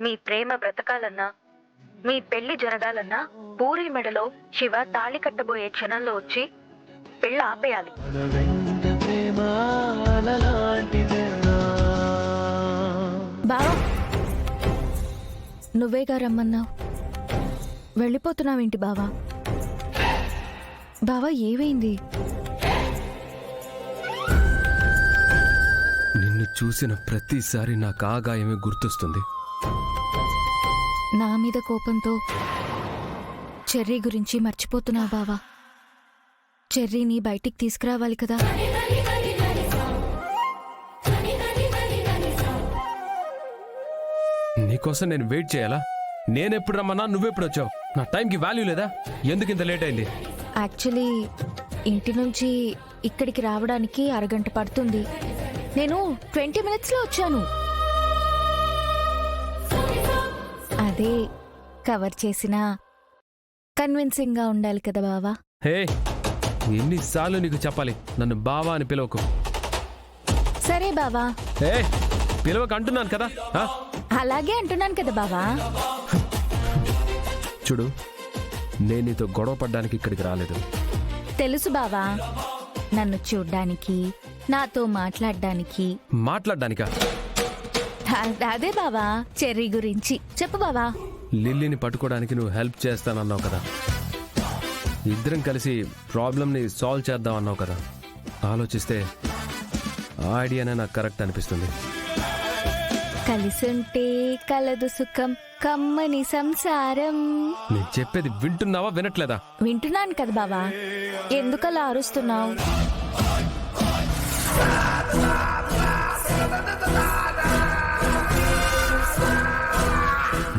మీ ప్రేమ బ్రతకాలన్నా, మీ పెళ్లి జరగాలన్నా పూరి మెడలో శివ తాళి కట్టబోయే క్షణంలో వచ్చి పెళ్ళి ఆపేయాలి. బావా, నువ్వేగా రమ్మన్నావు, వెళ్ళిపోతున్నావేంటి బావా? బావా ఏమైంది? నిన్ను చూసిన ప్రతిసారి నాకు ఆ గాయమే గుర్తొస్తుంది. నా మీద కోపంతో చెర్రీ గురించి మర్చిపోతున్నావు బావా. చెర్రీని బయటికి తీసుకురావాలి కదా. నీకోసం నేను వెయిట్ చేయాలా? నేనెప్పుడు రమ్మన్నా నువ్వెప్పుడు వచ్చావు? నా టైంకి వాల్యూ లేదా? ఎందుకు ఇంత లేట్ అయింది? యాక్చువల్లీ ఇంటి నుంచి ఇక్కడికి రావడానికి అరగంట పడుతుంది. నేను 20 minutesలో వచ్చాను. అదే కవర్ చేసినా కన్విన్సింగ్ గా ఉండాలి కదా బావా. హే, ఎన్నిసార్లు నీకు చెప్పాలి నన్ను బావా అని పిలవకు. సరే బావా. హే, పిలవకు అంటున్నాను కదా. అలాగే అంటున్నాను కదా బావా. చూడు, నేను నీతో గొడవ పడ్డానికి ఇక్కడికి రాలేదు. తెలుసు బావా, నన్ను చూడ్డానికి, నాతో మాట్లాడడానికి. మాట్లాడ్డానికా? అదే బావా, చెర్రీ గురించి చెప్పు బావా. లిల్లీని పట్టుకోవడానికి నువ్వు హెల్ప్ చేస్తానన్నావు కదా. ఇద్దరం కలిసి ప్రాబ్లంని సాల్వ్ చేద్దాం అన్నావు కదా. ఆలోచిస్తే ఆ ఐడియానే నాకు కరెక్ట్ అనిపిస్తుంది. కలిసుంటే కలదు సుఖం, కమ్మని సంసారం. నేను చెప్పేది వింటున్నావా, వినట్లేదా? వింటున్నాను కదా బావా, ఎందుకలా అరుస్తున్నావు?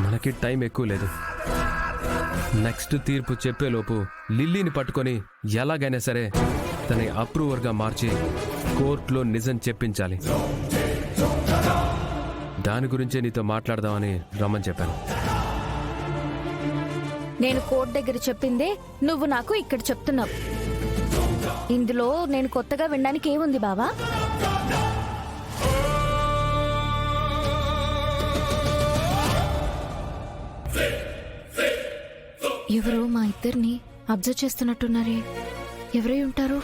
మనకి టైం ఎక్కువ లేదు. నెక్స్ట్ తీర్పు చెప్పేలోపు లిల్లీని పట్టుకొని ఎలాగైనా సరే తన అప్రూవర్గా మార్చి కోర్టులో నిజం చెప్పించాలి. దాని గురించే నీతో మాట్లాడదామని రమ్మని చెప్పాను. నేను కోర్టు దగ్గర చెప్పిందే నువ్వు నాకు ఇక్కడ చెప్తున్నావు. ఇందులో నేను కొత్తగా వినడానికి ఏముంది బావా? ఎవరో మా ఇద్దరిని అబ్జర్వ్ చేస్తున్నట్టున్నారే. ఎవరై ఉంటారు?